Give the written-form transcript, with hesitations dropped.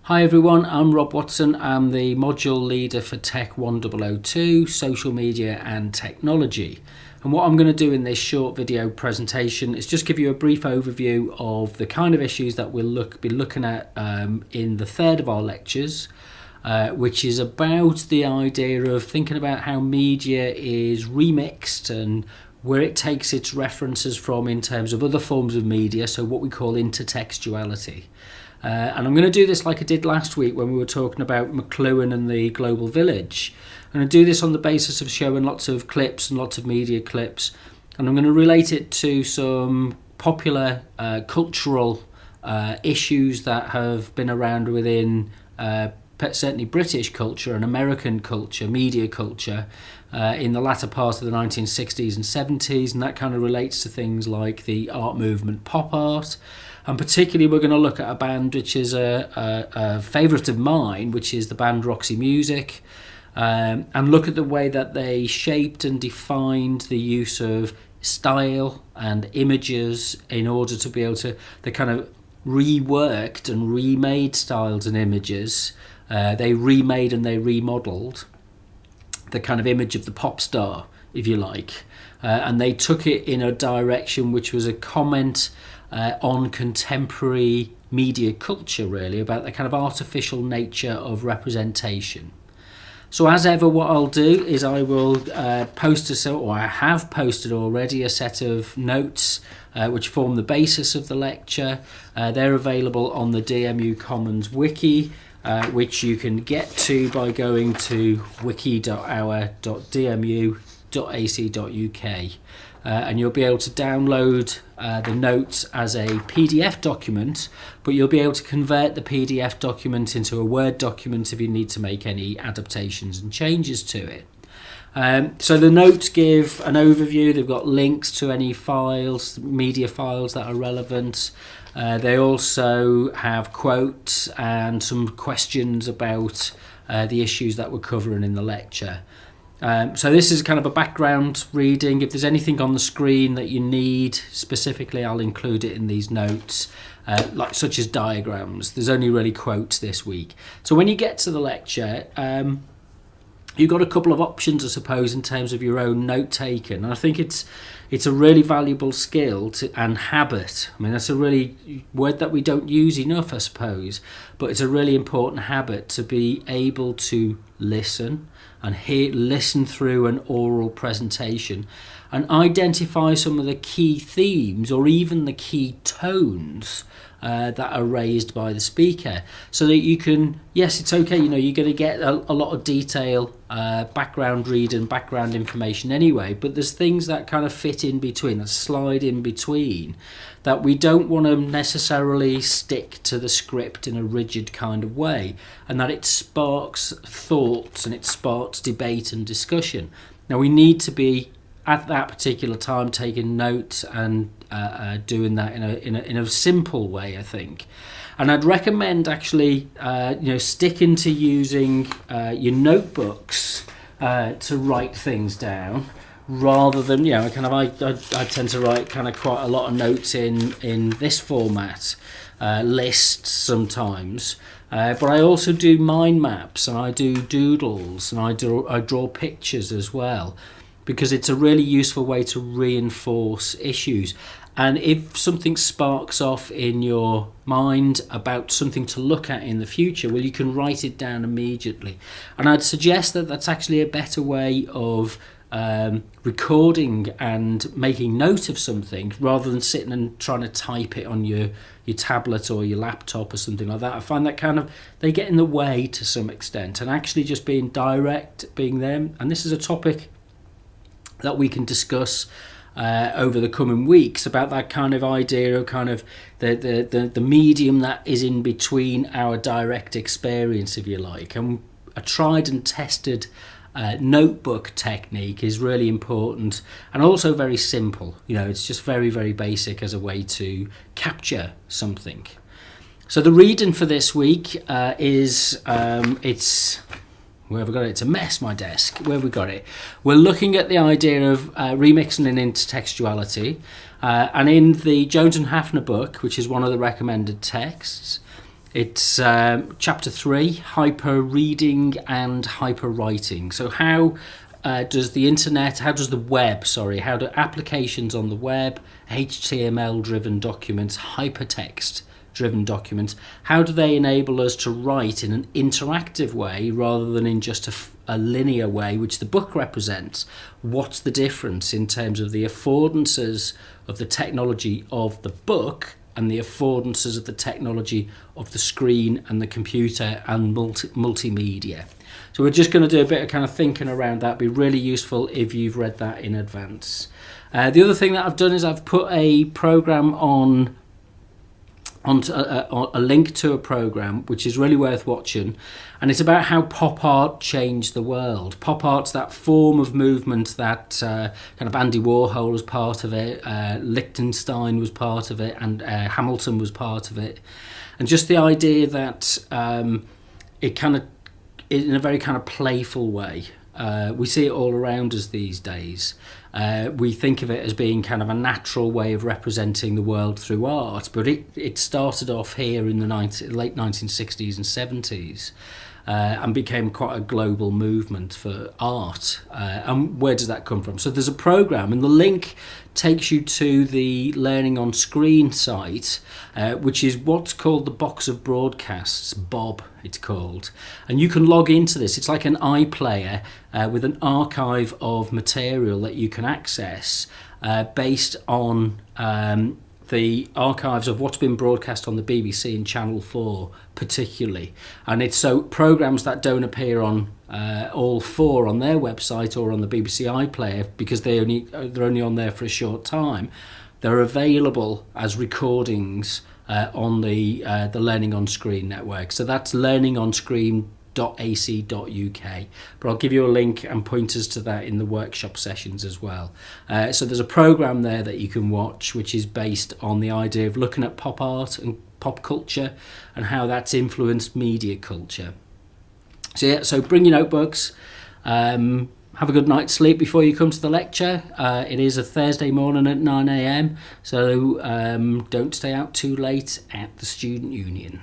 Hi everyone, I'm Rob Watson. I'm the module leader for TECH1002, Social Media and Technology. And what I'm going to do in this short video presentation is just give you a brief overview of the kind of issues that we'll be looking at in the third of our lectures, which is about the idea of thinking about how media is remixed and where it takes its references from in terms of other forms of media, so what we call intertextuality. And I'm going to do this like I did last week when we were talking about McLuhan and the global village. I'm going to do this on the basis of showing lots of clips and lots of media clips, and I'm going to relate it to some popular cultural issues that have been around within certainly British culture and American culture, media culture, in the latter part of the 1960s and 70s, and that kind of relates to things like the art movement, pop art. And particularly we're going to look at a band which is a favourite of mine, which is the band Roxy Music, and look at the way that they shaped and defined the use of style and images in order to be able to, they kind of reworked and remade styles and images. They remade and they remodelled the kind of image of the pop star, if you like, and they took it in a direction which was a comment on contemporary media culture, really, about the kind of artificial nature of representation. So as ever, what I'll do is I will post or I have posted already, a set of notes which form the basis of the lecture. They're available on the DMU Commons wiki, which you can get to by going to wiki.our.dmu.ac.uk. And you'll be able to download the notes as a PDF document, but you'll be able to convert the PDF document into a Word document if you need to make any adaptations and changes to it. So the notes give an overview. They've got links to any files, media files that are relevant. They also have quotes and some questions about the issues that we're covering in the lecture. So this is kind of a background reading. If there's anything on the screen that you need specifically, I'll include it in these notes, such as diagrams. There's only really quotes this week. So when you get to the lecture, you've got a couple of options, I suppose, in terms of your own note taking. And I think it's a really valuable skill and habit. I mean, that's a really word that we don't use enough, I suppose, but it's a really important habit to be able to listen and listen through an oral presentation and identify some of the key themes or even the key tones that are raised by the speaker, so that you can, yes, it's okay, you're going to get a lot of detail, background reading, background information anyway, but there's things that kind of fit in between, that slide in between, that we don't want to necessarily stick to the script in a rigid kind of way, and that it sparks thoughts and it sparks debate and discussion. Now we need to be at that particular time taking notes and doing that in a simple way, I think. And I'd recommend actually sticking to using your notebooks to write things down, rather than I tend to write kind of quite a lot of notes in this format, lists sometimes. But I also do mind maps, and I do doodles, and I draw pictures as well, because it's a really useful way to reinforce issues. And if something sparks off in your mind about something to look at in the future, well, you can write it down immediately. And I'd suggest that that's actually a better way of recording and making note of something, rather than sitting and trying to type it on your tablet or your laptop or something like that. I find that kind of, they get in the way to some extent, and actually just being direct, being them. And this is a topic that we can discuss over the coming weeks, about that kind of idea of kind of the medium that is in between our direct experience, if you like. And a tried and tested notebook technique is really important, and also very simple. It's just very, very basic as a way to capture something. So the reading for this week is where have we got it? It's a mess, my desk. Where have we got it? We're looking at the idea of remixing and intertextuality. And in the Jones and Hafner book, which is one of the recommended texts, It's chapter 3, hyper reading and hyper writing. So how does the internet, how does the web, how do applications on the web, HTML driven documents, hypertext driven documents, how do they enable us to write in an interactive way rather than in just a linear way, which the book represents? What's the difference in terms of the affordances of the technology of the book and the affordances of the technology of the screen and the computer and multimedia? So we're just going to do a bit of kind of thinking around that. It'd be really useful if you've read that in advance. The other thing that I've done is I've put a program onto a link to a program which is really worth watching, and it's about how pop art changed the world. Pop art's that form of movement that kind of Andy Warhol was part of it, Lichtenstein was part of it, and Hamilton was part of it. And just the idea that it kind of, in a very kind of playful way, we see it all around us these days. We think of it as being kind of a natural way of representing the world through art, but it started off here in the late 1960s and 70s and became quite a global movement for art. And where does that come from? So there's a program, and the link takes you to the Learning on Screen site, which is what's called the Box of Broadcasts, Bob it's called. And you can log into this. It's like an iPlayer with an archive of material that you can access based on the archives of what's been broadcast on the BBC and Channel 4 particularly. And it's so programmes that don't appear on all four on their website or on the BBC iPlayer because they're only on there for a short time. They're available as recordings on the Learning on Screen network. So that's learningonscreen.ac.uk, but I'll give you a link and pointers to that in the workshop sessions as well. So there's a programme there that you can watch which is based on the idea of looking at pop art and pop culture and how that's influenced media culture. So yeah, so bring your notebooks, have a good night's sleep before you come to the lecture. It is a Thursday morning at 9 a.m, so don't stay out too late at the Student Union.